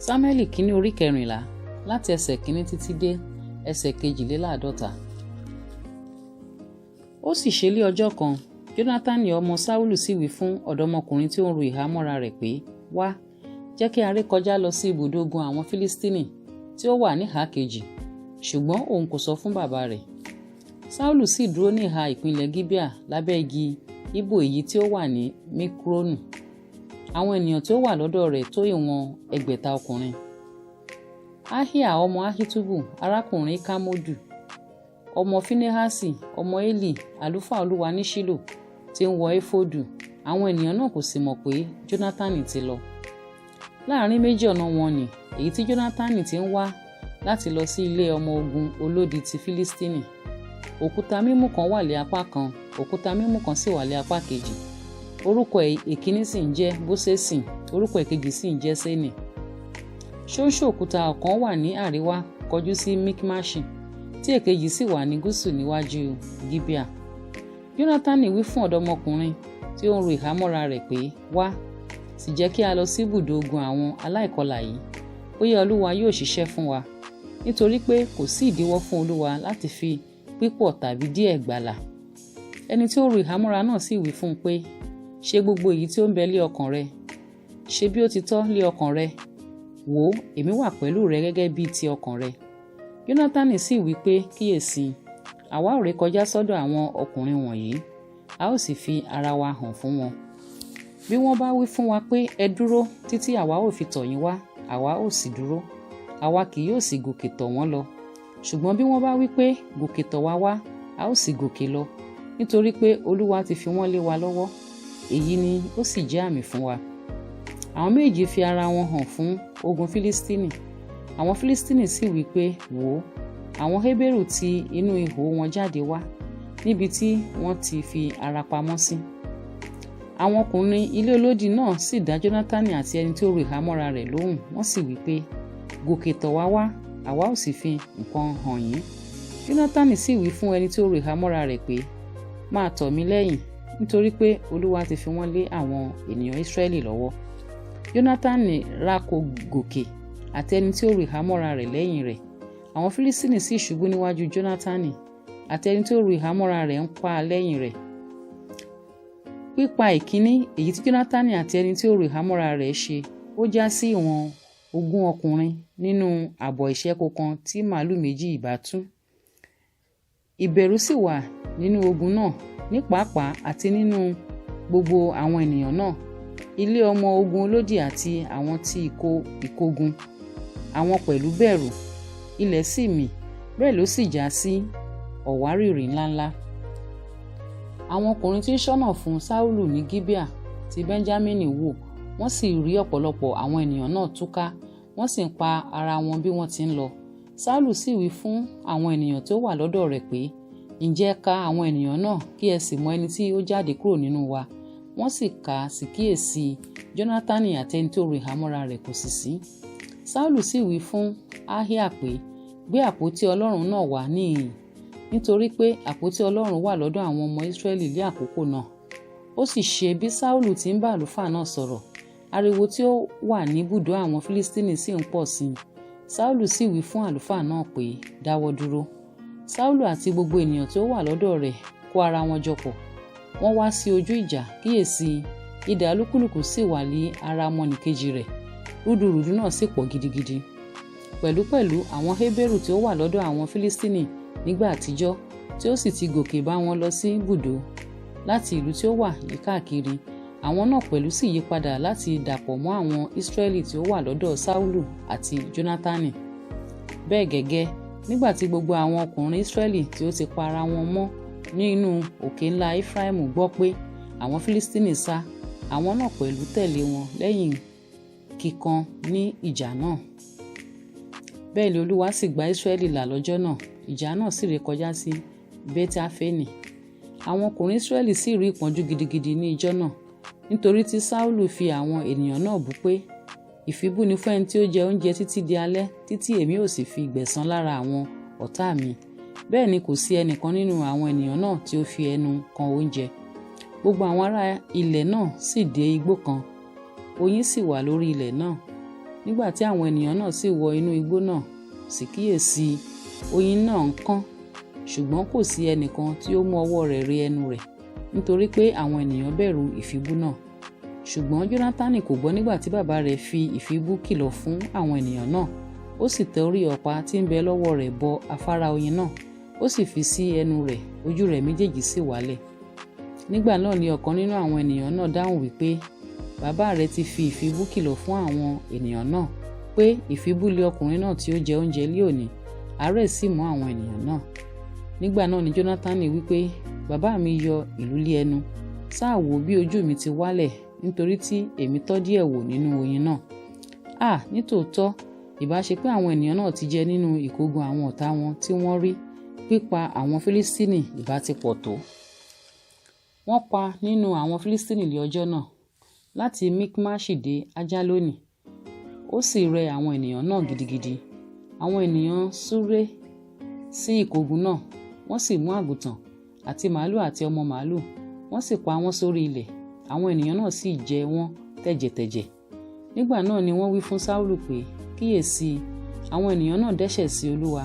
Samueli kínní orí kẹrìnlá láti ẹsẹ̀ kínní títí dé ẹsẹ̀ kejìléláàádọ́ta. Ó sì ṣe lé ọjọ́ kan, Jónátánì ọmọ Sáúlù sì wí fún ọ̀dọ́mọkùnrin tí ó ń ru ìhámọ́ra rẹ̀ pé, wá, jẹ́ kí a ré kọjá lọ sí ibùdó ogun àwọn Fílístínì tí ó wà níhà kejì. Ṣùgbọ́n òun kò sọ fún bàbá rẹ̀. Sáúlù sì dúró ní ìhà ìpínlẹ̀ Gíbíà lábẹ́ igi ìbò èyí tí ó wà ní Míkrónù. Àwọn ènìyàn tí ó wà lọ́dọ̀ rẹ̀ tó ìwọ̀n 600 ọkùnrin. Ahia ọmọ Ahitubu, arákùnrin Kamodu, ọmọ Finehasi, ọmọ Eli, àlùfáà Olúwa ní Ṣílò, tí ń wọ éfódù. Àwọn ènìyàn náà kò sì mọ̀ pé Jónátánì ti lọ. Láàárín méjì ọ̀nà wọn ni èyí tí Jónátánì ti ń wá láti lọ sí ilé ọmọ ogun olódi ti Fílístínì. Òkúta mímú kan wà lé apá kan, òkúta mímú kan sì wà lé apá kejì. Orúkọ èkíní sì ń jẹ́ Bóṣẹ́sì, orúkọ èkejì sì ń jẹ́ Sénì. Ṣóńṣó òkúta ọ̀kan wà ní àríwá kọjú sí Mikmaṣi, tí èkejì sì wà ní gúúsù níwájú Gíbíà. Jónátánì wí fún ọ̀dọ́mọkùnrin tí ó ń ru ìhámọ́ra rẹ̀ pé, wá, sì jẹ́ kí a lọ sí ibùdó ogun àwọn aláìkọlà yìí, bóyá Olúwa yóò ṣiṣẹ́ fún wa, nítorí pé kò sí ìdíwọ́ fún Olúwa láti fi pípọ̀ tàbí díẹ̀ gbàlà. Ẹni tí ó ru ìhámọ́ra náà sì wí fún un pé, ṣe gbogbo èyí tí ó ń bẹ lé ọkàn rẹ, ṣe bí ó ti tọ́ lé ọkàn rẹ, wò ó, èmi wà pẹ̀lú rẹ gẹ́gẹ́ bí ti ọkàn rẹ. Jónátánì sì wí pé, kíyèsí, àwa ò ré kọjá sọ́dọ̀ àwọn ọkùnrin wọ̀nyí, a ó sì fi ara wa hàn fún wọn. Bí wọ́n bá wí fún wa pé ẹ dúró títí àwa ó fi tọ̀ yín wá, àwa ó sì dúró, àwa kì yóò sì gòkè tọ̀ wọ́n lọ. Ṣùgbọ́n bí wọ́n bá wí pé gòkè tọ̀ wá wá, a ó sì gòkè lọ, nítorí pé Olúwa ti fi wọ́n lé wa lọ́wọ́. Èyí ni ó sì jẹ́ àmì fún wa. Àwọn méjì fi ara wọn hàn fún ogun Fílístínì. Àwọn Fílístínì sì wí pé, wò ó, àwọn Hébérù ti inú ihò wọn jáde wá, níbi tí wọ́n ti fi ara pamọ́ sí. Àwọn ọkùnrin ilé olódi náà sì dá Jónátánì àti ẹni tí ó ru ìhámọ́ra rẹ̀ lóhùn, wọ́n sì wí pé, gòkè tọ̀ wá wá, àwa ó sì fi nǹkan hàn yín. Jónátánì sì wí fún ẹni tí ó ru ìhámọ́ra rẹ̀ pé, máa tọ̀ mí lẹ́yìn, nítorí pé Olúwa ti fi wọ́n lé àwọn ènìyàn Ísírẹ́lì lọ́wọ́. Jónátánì rákò gòkè àti ẹni tí ó ru ìhámọ́ra rẹ̀ lẹ́yìn rẹ̀. Àwọn Fílístínì sì ṣubú níwájú Jónátánì àti ẹni tí ó ru ìhámọ́ra rẹ̀ ń pa lẹ́yìn rẹ̀. Pípa ìkíní èyí tí Jónátánì àti ẹni tí ó ru ìhámọ́ra rẹ̀ ṣe, ó já sí ìwọ̀n 20 ọkùnrin nínú àbọ̀ ìṣẹ́kù kan tí màálù méjì ìbá tú. Ìbẹ̀rù sì wà nínú ogun náà, ní pàápàá àti nínú gbogbo àwọn ènìyàn náà, ilé ọmọ ogun olódì àti àwọn tí ìkógun. Àwọn pẹ̀lú bẹ̀rù, ilẹ̀ sì mì, bẹ́ẹ̀ ló sì já sí ọ̀wárìrì ńláńlá. Àwọn ọkùnrin tí ń ṣọ́nà fún Sáúlù ní Gíbíà ti Bẹ́ńjámínì wò, wọ́n sì rí ọ̀pọ̀lọpọ̀ àwọn ènìyàn náà túká, wọ́n sì ń pa ara wọn bí wọ́n ti ń lọ. Sáúlù sì wí fún àwọn ènìyàn tó wà lọ́dọ̀ rẹ̀ pé, ǹjẹ́ ká àwọn ènìyàn náà kí ẹ sì mọ ẹni tí ó jáde kúrò nínú wa. Wọ́n sì kà á sì kíyèsí Jónátánì àti ẹni tó ru ìhámọ́ra rẹ̀ kò sì sí. Sáúlù sì wí fún Ahia pé, gbé àpótí Ọlọ́run náà wá níhìn-ín, nítorí pé àpótí Ọlọ́run wà lọ́dọ̀ àwọn ọmọ Ísírẹ́lì ní àkókò náà. Ó sì ṣe bí Sáúlù ti ń bá àlùfáà náà sọ̀rọ̀, ariwo tí ó wà ní ibùdó àwọn Fílístínì sì ń pọ̀ sí i. Sáúlù sì wí fún àlùfáà náà pé, dáwọ́ dúró. Sáúlù àti gbogbo ènìyàn tí ó wà lọ́dọ̀ rẹ̀ kó ara wọn jọ pọ̀. Wọ́n wá sí ojú ìjà, kíyèsí, idà olúkúlùkù sì wà lé ara ọmọnìkejì rẹ̀, rúdurùdu náà sì pọ̀ gidigidi. Pẹ̀lúpẹ̀lú àwọn Hébérù tí ó wà lọ́dọ̀ àwọn Fílístínì nígbà àtijọ́, tí ó sì ti gòkè bá wọn lọ sí ibùdó láti ìlú tí ó wà yíkákiri, àwọn náà pẹ̀lú sì yí padà láti dàpọ̀ mọ́ àwọn Ísírẹ́lì tí ó wà lọ́dọ̀ Sáúlù àti Jónátánì. Bẹ́ẹ̀ gẹ́gẹ́, nígbà tí gbogbo àwọn ọkùnrin Ísírẹ́lì tí ó ti pa ara wọn mọ́ nínú òkè ńlá Éfráímù gbọ́ pé àwọn Fílístínì sá, àwọn náà pẹ̀lú tẹ̀lé wọn lẹ́yìn kíkan ní ìjà náà. Bẹ́ẹ̀ ni Olúwa sì gba Ísírẹ́lì là lọ́jọ́ náà, ìjà náà sì ré kọjá sí Bẹ́tí-Áfẹ́nì. Àwọn ọkùnrin Ísírẹ́lì sì rí ìpọ́njú gidigidi ní ijọ́ náà, nítorí tí Sáúlù fi àwọn ènìyàn náà bú pé, ìfibú ni fún ẹni tí ó jẹ oúnjẹ títí di alẹ́, títí èmi ò sì fi gbẹ̀san lára àwọn ọ̀tá mi. Bẹ́ẹ̀ ni kò sí ẹnìkan nínú àwọn ènìyàn náà tí ó fi ẹnu kan oúnjẹ. Gbogbo àwọn ará ilẹ̀ náà sì dé igbó kan, oyin sì wà lórí ilẹ̀ náà. Nígbà tí àwọn ènìyàn náà sì wọ inú igbó náà, sì kíyèsí oyin náà ń kán, ṣùgbọ́n kò sí ẹnìkan tí ó mú ọwọ́ rẹ̀ ré ẹnu rẹ̀, nítorí pé àwọn ènìyàn bẹ̀rù ìfibú náà. Ṣùgbọ́n Jónátánì kò gbọ́ nígbà tí bàbá rẹ̀ fi ìfibú kìlọ̀ fún àwọn ènìyàn náà. Ó sì tẹ orí ọ̀pá tí ń bẹ lọ́wọ́ rẹ̀ bọ afárá oyin náà, ó sì fi sí ẹnu rẹ̀, ojú rẹ̀ méjèèjì sì wálẹ̀. Nígbà náà ni ọ̀kan nínú àwọn ènìyàn náà dáhùn wípé bàbá rẹ̀ ti fi ìfibú kìlọ̀ fún àwọn ènìyàn náà pé ìfibú lé ọkùnrin náà tí ó jẹ oúnjẹ lé òní, àárẹ̀ sì mú àwọn ènìyàn náà. Nígbà náà ni Jónátánì wípé bàbá mi yọ ìlú lé ẹnu, sáà wò bí ojú mi ti wálẹ̀ nítorí tí èmi tọ́ díẹ̀ wò nínú oyin náà. Nítòótọ́ ìbá ṣe pé àwọn ènìyàn náà ti jẹ nínú ìkógun àwọn ọ̀tá wọn tí wọ́n rí, pípa àwọn Fílístínì ìbá ti pọ̀ tó. Wọ́n pa nínú àwọn Fílístínì lé ọjọ́ náà, láti Mikmaṣi dé Ajaloni, ó sì rẹ àwọn ènìyàn náà gidigidi. Àwọn ènìyàn súré sí ìkógun náà, wọ́n sì mú àgùntàn àti màálù àti ọmọ màálù, wọ́n sì pa wọ́n sórí ilẹ̀, àwọn ènìyàn náà sì jẹ wọ́n tẹ̀jẹ̀tẹ̀jẹ̀. Nígbà náà ni wọ́n wí fún Sáúlù pé kíyèsí, àwọn ènìyàn náà dẹ́ṣẹ̀ sí Olúwa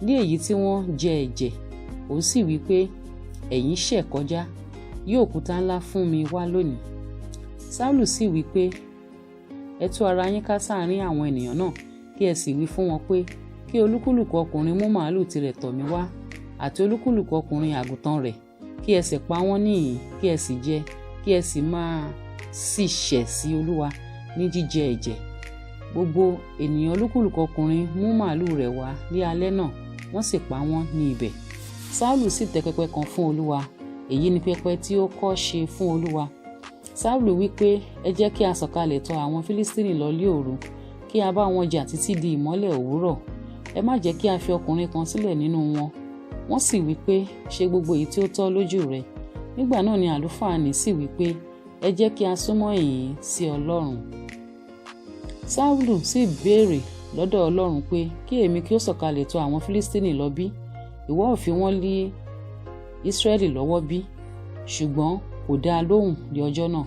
ní èyí tí wọ́n jẹ ẹ̀jẹ̀. Òun sì wí pé ẹ̀yin ṣẹ̀ kọjá, yóò òkúta ńlá fún mi wá lónìí. Sáúlù sì wí pé ẹ tú ara yín ká sáàárín àwọn ènìyàn náà, kí ẹ sì wí fún wọn pé kí olúkúlùkù ọkùnrin mú màálù tirẹ̀ tọ̀ mí wá, àti olúkúlùkù ọkùnrin àgùntàn rẹ̀, kí ẹ sì pa wọ́n níhìn-ín, kí ẹ sì jẹ, kí ẹ sì máa sì ṣẹ̀ sí Olúwa ní jíjẹ ẹ̀jẹ̀. Gbogbo ènìyàn olúkúlùkù ọkùnrin mú màálù rẹ̀ wá ní alẹ́ náà, wọ́n sì pa wọ́n ní ibẹ̀. Sáúlù sì tẹ pẹpẹ kan fún Olúwa, èyí ni pẹpẹ tí ó kọ́ ṣe fún Olúwa. Sáúlù wí pé ẹ jẹ́ kí a sọ̀kalẹ̀ tọ̀ àwọn Fílístínì lọ lí òru, kí a bá wọn jà títí di ìmọ́lẹ̀ òwúrọ̀. Ẹ má jẹ́ kí a fi ọkùnrin kan sílẹ̀ nínú wọn. Wọ́n sì wí pé ṣe gbogbo èyí tí ó tọ́ lójú rẹ. Nígbà náà ni àlùfáà nì sì wí pé ẹ jẹ́ kí a súnmọ́ ìyìn sí Ọlọ́run. Sáúlù sì béèrè lọ́dọ̀ Ọlọ́run pé kí èmi kí ó sọ̀kalẹ̀ tọ̀ àwọn Fílístínì lọ bí? Ìwọ ó fi wọ́n lé Ísírẹ́lì lọ́wọ́ bí? Ṣùgbọ́n kò dá a lóhùn ní ọjọ́ náà.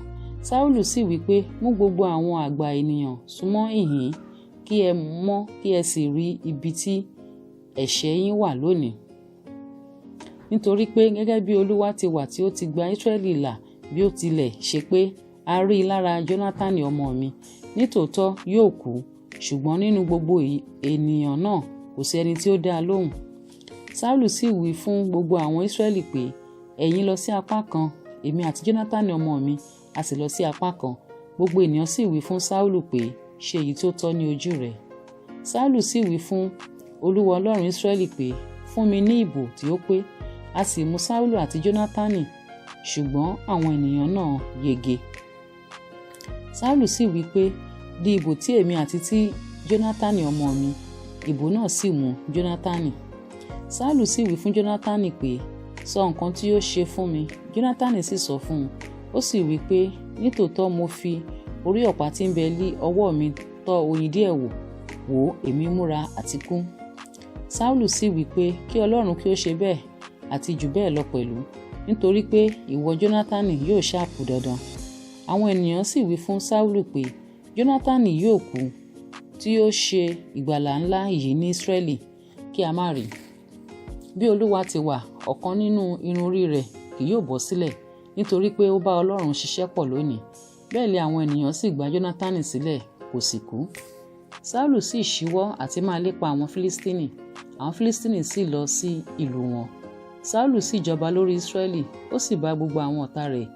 Sáúlù sì wí pé mú gbogbo àwọn àgbà ènìyàn súnmọ́ ìhín, kí ẹ mọ̀ kí ẹ sì rí ibi tí ẹ̀ṣẹ̀ yín wà lónìí. Nítorí pé gẹ́gẹ́ bí Olúwa ti wà tí ó ti gba Ísírẹ́lì là, bí ó tilẹ̀ ṣe pé a rí i lára Jónátánì ọmọ mi, nítòótọ́ yóò kú, ṣùgbọ́n nínú gbogbo ènìyàn náà kò sí ẹni tí ó dá a lóhùn. Sáúlù sì wí fún gbogbo àwọn Ísírẹ́lì pé ẹ̀yin lọ sí apá kan, èmi àti Jónátánì ọmọ mi a sì lọ sí apá kan. Gbogbo ènìyàn sì wí fún Sáúlù pé ṣe èyí tó tọ́ ní ojú rẹ̀. Sáúlù sì wí fún Olúwa Ọlọ́run Ísírẹ́lì pé fún mi ní ìbò tí ó pé. A sì mú Sáúlù àti Jónátánì, ṣùgbọ́n àwọn ènìyàn náà yege. Sáúlù sì wí pé di ìbò tí èmi àti tí Jónátánì ọmọ mi, ìbò náà sì mú Jónátánì. Sáúlù sì wí fún Jónátánì pé sọ nǹkan tí ó ṣe fún mi. Jónátánì sì sọ fún un, ó sì wí pé nítòótọ́ mo fi orí ọ̀pá tí ń bẹ lí ọwọ́ mi tọ́ oyin díẹ̀ wò, èmi múra àti kú. Sáúlù sì wí pé kí Ọlọ́run kí ó ṣe bẹ́ẹ̀ àti jù bẹ́ẹ̀ lọ pẹ̀lú, nítorí pé ìwọ Jónátánì yóò ṣáàpù dandan. Àwọn ènìyàn sì wí fún Sáúlù pé Jónátánì yóò kú tí ó ṣe ìgbàlà ńlá yìí ní Ísírẹ́lì, kí a má rí. Bí Olúwa ti wà, ọ̀kan nínú irun orí rẹ̀ kì yóò bọ́ sílẹ̀, nítorí pé ó bá Ọlọ́run ṣiṣẹ́ pọ̀ lónìí. Bẹ́ẹ̀ lé àwọn ènìyàn sì gba Jónátánì sílẹ̀, kò sì kú. Sáúlù sì ṣíwọ́ àti máa lépa àwọn Fílístínì, àwọn Fílístínì sì lọ sí ìlú wọn. Sáúlù sì jọba lórí Ísírẹ́lì, ó sì bá gbogbo àwọn ọ̀tá rẹ̀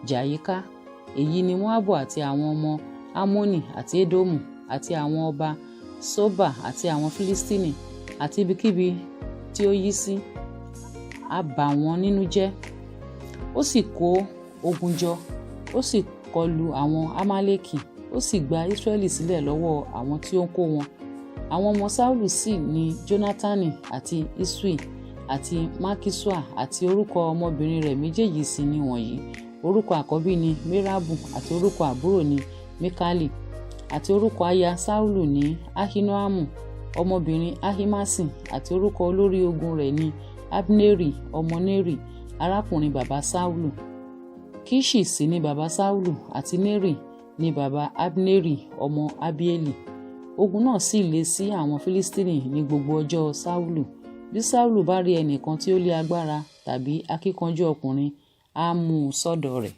jà yíká. Èyí ni Móábù àti àwọn ọmọ Ámónì àti Édómù àti àwọn ọba Sóbà àti àwọn Fílístínì àti ibikíbi tí ó yí sí, a bà wọ́n nínú jẹ́. Ó sì kó ogun jọ, ó sì kọlu àwọn Amálẹ́kì, ó sì gba Ísírẹ́lì sílẹ̀ lọ́wọ́ àwọn tí ó ń kó wọn. Àwọn ọmọ Sáúlù sì ní Jónátánì àti Isui àti Mákísúà, àti orúkọ ọmọbìnrin rẹ̀ méjèèjì sì ni wọ̀nyí. Orúkọ àkọ́bí ni Mérábù, àti orúkọ àbúrò ni Míkálì, àti orúkọ aya Sáúlù ní Ahinoamu ọmọbìnrin Ahimasi, àti orúkọ olórí ogun rẹ̀ ní Abneri ọmọ Neri, arákùnrin bàbá Sáúlù. Kiṣi sì ni bàbá Sáúlù, àti Neri ni bàbá Abneri ọmọ Abieli. ogun náà sì le sí àwọn Fílístínì ní gbogbo ọjọ́ Sáúlù. Bí Sáúlù bá rí ẹnìkan tí ó lé agbára tàbí akíkanjú ọkùnrin, á mú un sọ́dọ̀ rẹ̀.